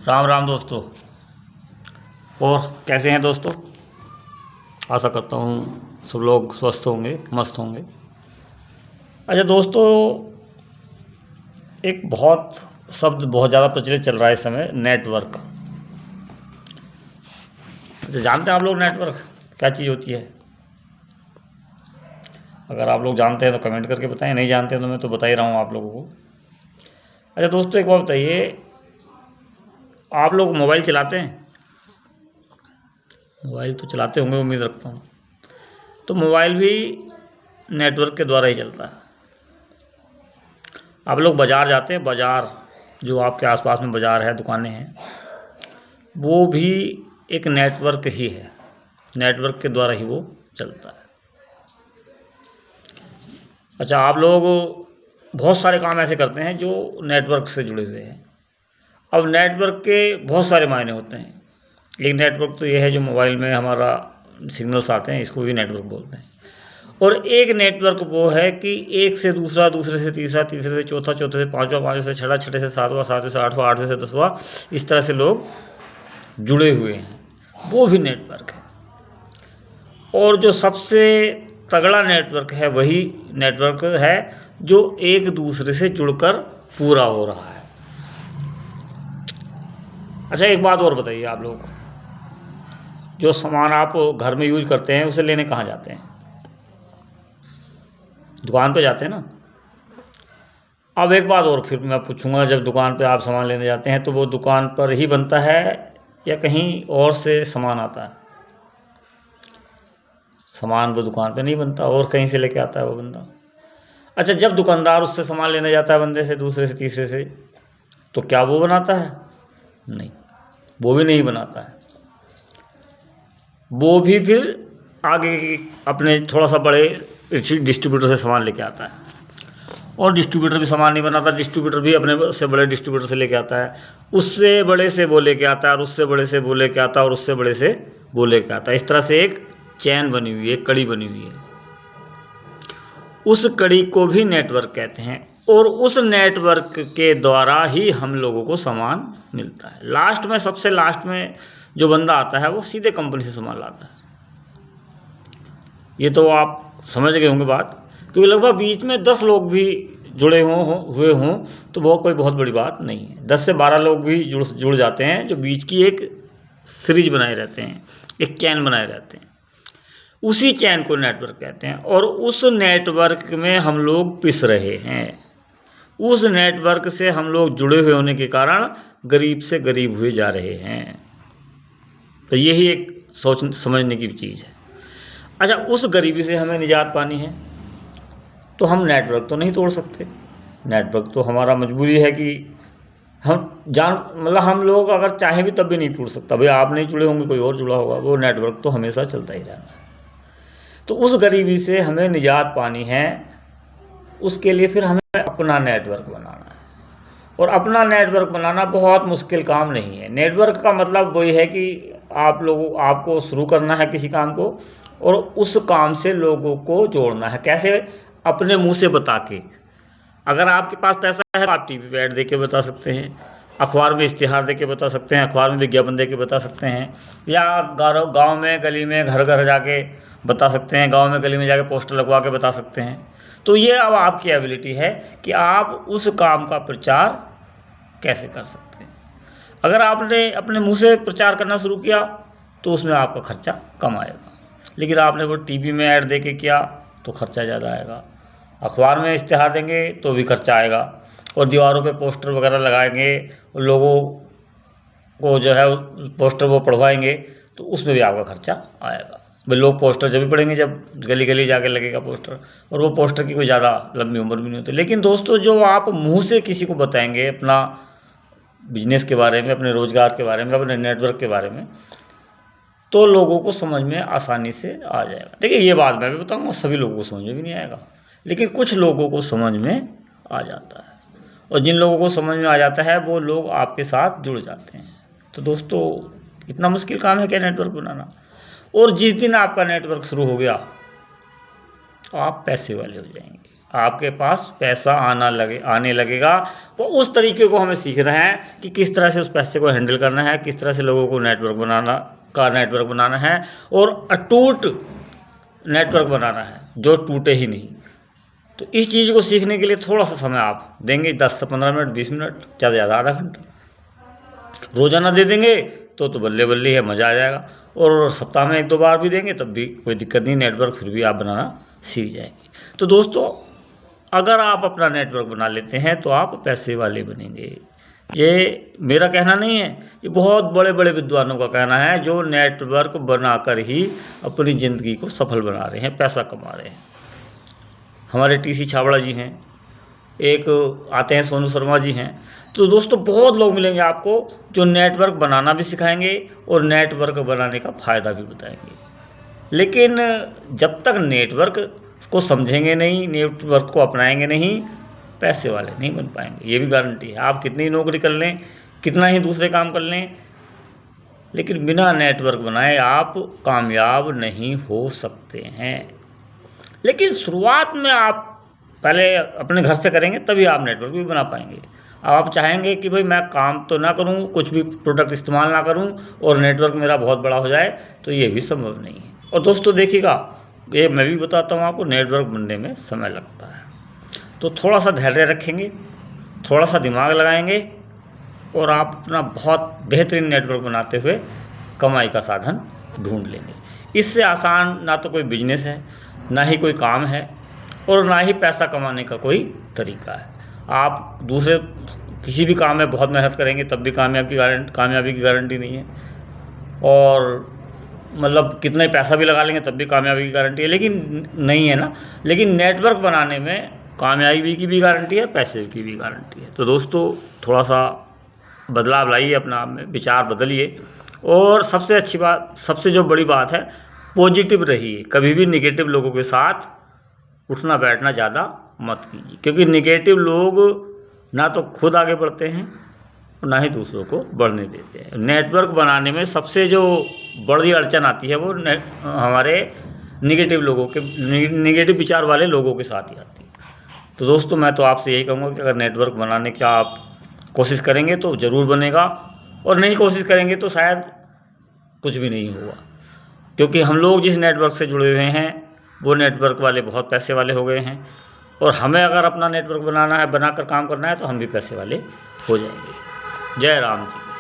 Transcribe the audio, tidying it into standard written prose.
राम राम दोस्तों। और कैसे हैं दोस्तों? आशा करता हूँ सब लोग स्वस्थ होंगे, मस्त होंगे। अच्छा दोस्तों, एक बहुत शब्द बहुत ज़्यादा प्रचलित चल रहा है इस समय, नेटवर्क। अच्छा, जानते हैं आप लोग नेटवर्क क्या चीज़ होती है? अगर आप लोग जानते हैं तो कमेंट करके बताएं, नहीं जानते हैं तो मैं तो बता ही रहा हूँ आप लोगों को। अच्छा दोस्तों, एक बात बताइए, आप लोग मोबाइल चलाते हैं? मोबाइल तो चलाते होंगे, उम्मीद रखता हूँ। तो मोबाइल भी नेटवर्क के द्वारा ही चलता है। आप लोग बाज़ार जाते हैं, बाज़ार जो आपके आसपास में बाज़ार है, दुकानें हैं, वो भी एक नेटवर्क ही है। नेटवर्क के द्वारा ही वो चलता है। अच्छा, आप लोग बहुत सारे काम ऐसे करते हैं जो नेटवर्क से जुड़े हुए हैं। अब नेटवर्क के बहुत सारे मायने होते हैं। एक नेटवर्क तो ये है जो मोबाइल में हमारा सिग्नल्स आते हैं, इसको भी नेटवर्क बोलते हैं। और एक नेटवर्क वो है कि एक से दूसरा, दूसरे से तीसरा, तीसरे से चौथा, चौथे से पांचवा, पांचवे से छठा, छठे से सातवां, सातवें से आठवां, आठवें से दसवां, इस तरह से लोग जुड़े हुए हैं, वो भी नेटवर्क है। और जो सबसे तगड़ा नेटवर्क है वही नेटवर्क है जो एक दूसरे से जुड़कर पूरा हो रहा है। अच्छा, एक बात और बताइए, आप लोग जो सामान आप घर में यूज करते हैं उसे लेने कहाँ जाते हैं? दुकान पे जाते हैं ना। अब एक बात और फिर मैं पूछूंगा, जब दुकान पे आप सामान लेने जाते हैं तो वो दुकान पर ही बनता है या कहीं और से सामान आता है? सामान वो दुकान पे नहीं बनता, और कहीं से लेके आता है वो बंदा। अच्छा, जब दुकानदार उससे सामान लेने जाता है बंदे से, दूसरे से, तीसरे से, तो क्या वो बनाता है? नहीं, वो भी नहीं बनाता है। वो भी फिर आगे अपने थोड़ा सा बड़े डिस्ट्रीब्यूटर से सामान लेके आता है। और डिस्ट्रीब्यूटर भी सामान नहीं बनाता, डिस्ट्रीब्यूटर भी अपने से बड़े डिस्ट्रीब्यूटर से लेके आता है, उससे बड़े से वो लेके आता है, और उससे बड़े से वो लेके आता है, और उससे बड़े से वो लेके आता है। इस तरह से एक चैन बनी हुई है, एक कड़ी बनी हुई है। उस कड़ी को भी नेटवर्क कहते हैं। और उस नेटवर्क के द्वारा ही हम लोगों को सामान मिलता है। लास्ट में, सबसे लास्ट में जो बंदा आता है वो सीधे कंपनी से सामान लाता है। ये तो आप समझ गए होंगे बात, क्योंकि लगभग बीच में 10 लोग भी जुड़े हुए हों तो वो कोई बहुत बड़ी बात नहीं है। 10 से 12 लोग भी जुड़ जाते हैं, जो बीच की एक सीरीज बनाए रहते हैं, एक चैन बनाए रहते हैं। उसी चैन को नेटवर्क कहते हैं। और उस नेटवर्क में हम लोग पिस रहे हैं। उस नेटवर्क से हम लोग जुड़े हुए होने के कारण गरीब से गरीब हुए जा रहे हैं। तो यही एक सोच समझने की चीज़ है। अच्छा, उस गरीबी से हमें निजात पानी है तो हम नेटवर्क तो नहीं तोड़ सकते। नेटवर्क तो हमारा मजबूरी है कि हम लोग अगर चाहें भी तब भी नहीं टूट सकता। भाई आप नहीं जुड़े होंगे, कोई और जुड़ा होगा, वो नेटवर्क तो हमेशा चलता ही रहना है। तो उस गरीबी से हमें निजात पानी है, उसके लिए फिर हमें अपना नेटवर्क बनाना है। और अपना नेटवर्क बनाना बहुत मुश्किल काम नहीं है। नेटवर्क का मतलब वही है कि आपको शुरू करना है किसी काम को, और उस काम से लोगों को जोड़ना है। कैसे? अपने मुंह से बता के। अगर आपके पास पैसा है तो आप टीवी पे ऐड दे के बता सकते हैं, अखबार में इश्तिहार दे के बता सकते हैं, अखबार में विज्ञापन दे के बता सकते हैं, या गाँव में, गली में, घर घर जाके बता सकते हैं, गाँव में, गली में जाके पोस्टर लगवा के बता सकते हैं। तो ये अब आपकी एबिलिटी है कि आप उस काम का प्रचार कैसे कर सकते हैं। अगर आपने अपने मुंह से प्रचार करना शुरू किया तो उसमें आपका खर्चा कम आएगा, लेकिन आपने वो टीवी में ऐड दे के किया तो खर्चा ज़्यादा आएगा। अखबार में इश्तिहार देंगे तो भी खर्चा आएगा, और दीवारों पे पोस्टर वगैरह लगाएंगे, लोगों को जो है पोस्टर वो पढ़वाएंगे, तो उसमें भी आपका खर्चा आएगा। भाई लोग पोस्टर जब भी पढ़ेंगे जब गली गली जाके लगेगा पोस्टर, और वो पोस्टर की कोई ज़्यादा लंबी उम्र भी नहीं होती। लेकिन दोस्तों, जो आप मुंह से किसी को बताएंगे अपना बिजनेस के बारे में, अपने रोजगार के बारे में, अपने नेटवर्क के बारे में, तो लोगों को समझ में आसानी से आ जाएगा। देखिए, ये बात मैं भी बताऊंगा, सभी लोगों को समझ में भी नहीं आएगा, लेकिन कुछ लोगों को समझ में आ जाता है। और जिन लोगों को समझ में आ जाता है वो लोग आपके साथ जुड़ जाते हैं। तो दोस्तों, इतना मुश्किल काम है क्या नेटवर्क बनाना? और जिस दिन आपका नेटवर्क शुरू हो गया तो आप पैसे वाले हो जाएंगे। आपके पास पैसा आने लगेगा। तो उस तरीके को हमें सीखना है कि किस तरह से उस पैसे को हैंडल करना है, किस तरह से लोगों को नेटवर्क बनाना है और अटूट नेटवर्क बनाना है जो टूटे ही नहीं। तो इस चीज़ को सीखने के लिए थोड़ा सा समय आप देंगे, 10 से 15 मिनट, 20 मिनट, ज़्यादा से ज़्यादा आधा घंटा रोज़ाना दे देंगे तो बल्ले बल्ले है, मज़ा आ जाएगा। और सप्ताह में 1-2 बार भी देंगे तब भी कोई दिक्कत नहीं, नेटवर्क फिर भी आप बनाना सीख जाएंगे। तो दोस्तों, अगर आप अपना नेटवर्क बना लेते हैं तो आप पैसे वाले बनेंगे। ये मेरा कहना नहीं है, ये बहुत बड़े बड़े विद्वानों का कहना है जो नेटवर्क बनाकर ही अपनी ज़िंदगी को सफल बना रहे हैं, पैसा कमा रहे हैं। हमारे टीसी छाबड़ा जी हैं, एक आते हैं सोनू शर्मा जी हैं। तो दोस्तों, बहुत लोग मिलेंगे आपको जो नेटवर्क बनाना भी सिखाएंगे और नेटवर्क बनाने का फ़ायदा भी बताएंगे। लेकिन जब तक नेटवर्क को समझेंगे नहीं, नेटवर्क को अपनाएंगे नहीं, पैसे वाले नहीं बन पाएंगे। ये भी गारंटी है। आप कितनी नौकरी कर लें, कितना ही दूसरे काम कर लें, लेकिन बिना नेटवर्क बनाए आप कामयाब नहीं हो सकते हैं। लेकिन शुरुआत में आप पहले अपने घर से करेंगे तभी आप नेटवर्क भी बना पाएंगे। अब आप चाहेंगे कि भाई मैं काम तो ना करूं, कुछ भी प्रोडक्ट इस्तेमाल ना करूं और नेटवर्क मेरा बहुत बड़ा हो जाए, तो ये भी संभव नहीं है। और दोस्तों देखिएगा, ये मैं भी बताता हूँ आपको, नेटवर्क बनने में समय लगता है। तो थोड़ा सा धैर्य रखेंगे, थोड़ा सा दिमाग लगाएंगे और आप अपना बहुत बेहतरीन नेटवर्क बनाते हुए कमाई का साधन ढूंढ लेंगे। इससे आसान ना तो कोई बिजनेस है, ना ही कोई काम है और ना ही पैसा कमाने का कोई तरीका है। आप दूसरे किसी भी काम में बहुत मेहनत करेंगे तब भी कामयाबी की गारंटी नहीं है, और मतलब कितना ही पैसा भी लगा लेंगे तब भी कामयाबी की गारंटी है, लेकिन नहीं है ना। लेकिन नेटवर्क बनाने में कामयाबी की भी गारंटी है, पैसे की भी गारंटी है। तो दोस्तों, थोड़ा सा बदलाव लाइए, अपना आप में विचार बदलिए और सबसे अच्छी बात, सबसे जो बड़ी बात है, पॉजिटिव रहिए। कभी भी नेगेटिव लोगों के साथ उठना बैठना ज़्यादा मत कीजिए, क्योंकि नेगेटिव लोग ना तो खुद आगे बढ़ते हैं और ना ही दूसरों को बढ़ने देते हैं। नेटवर्क बनाने में सबसे जो बड़ी अड़चन आती है वो हमारे नेगेटिव विचार वाले लोगों के साथ ही आती है। तो दोस्तों, मैं तो आपसे यही कहूँगा कि अगर नेटवर्क बनाने का आप कोशिश करेंगे तो ज़रूर बनेगा, और नहीं कोशिश करेंगे तो शायद कुछ भी नहीं होगा। क्योंकि हम लोग जिस नेटवर्क से जुड़े हुए हैं वो नेटवर्क वाले बहुत पैसे वाले हो गए हैं, और हमें अगर अपना नेटवर्क बनाना है, बनाकर काम करना है, तो हम भी पैसे वाले हो जाएंगे। जय राम जी।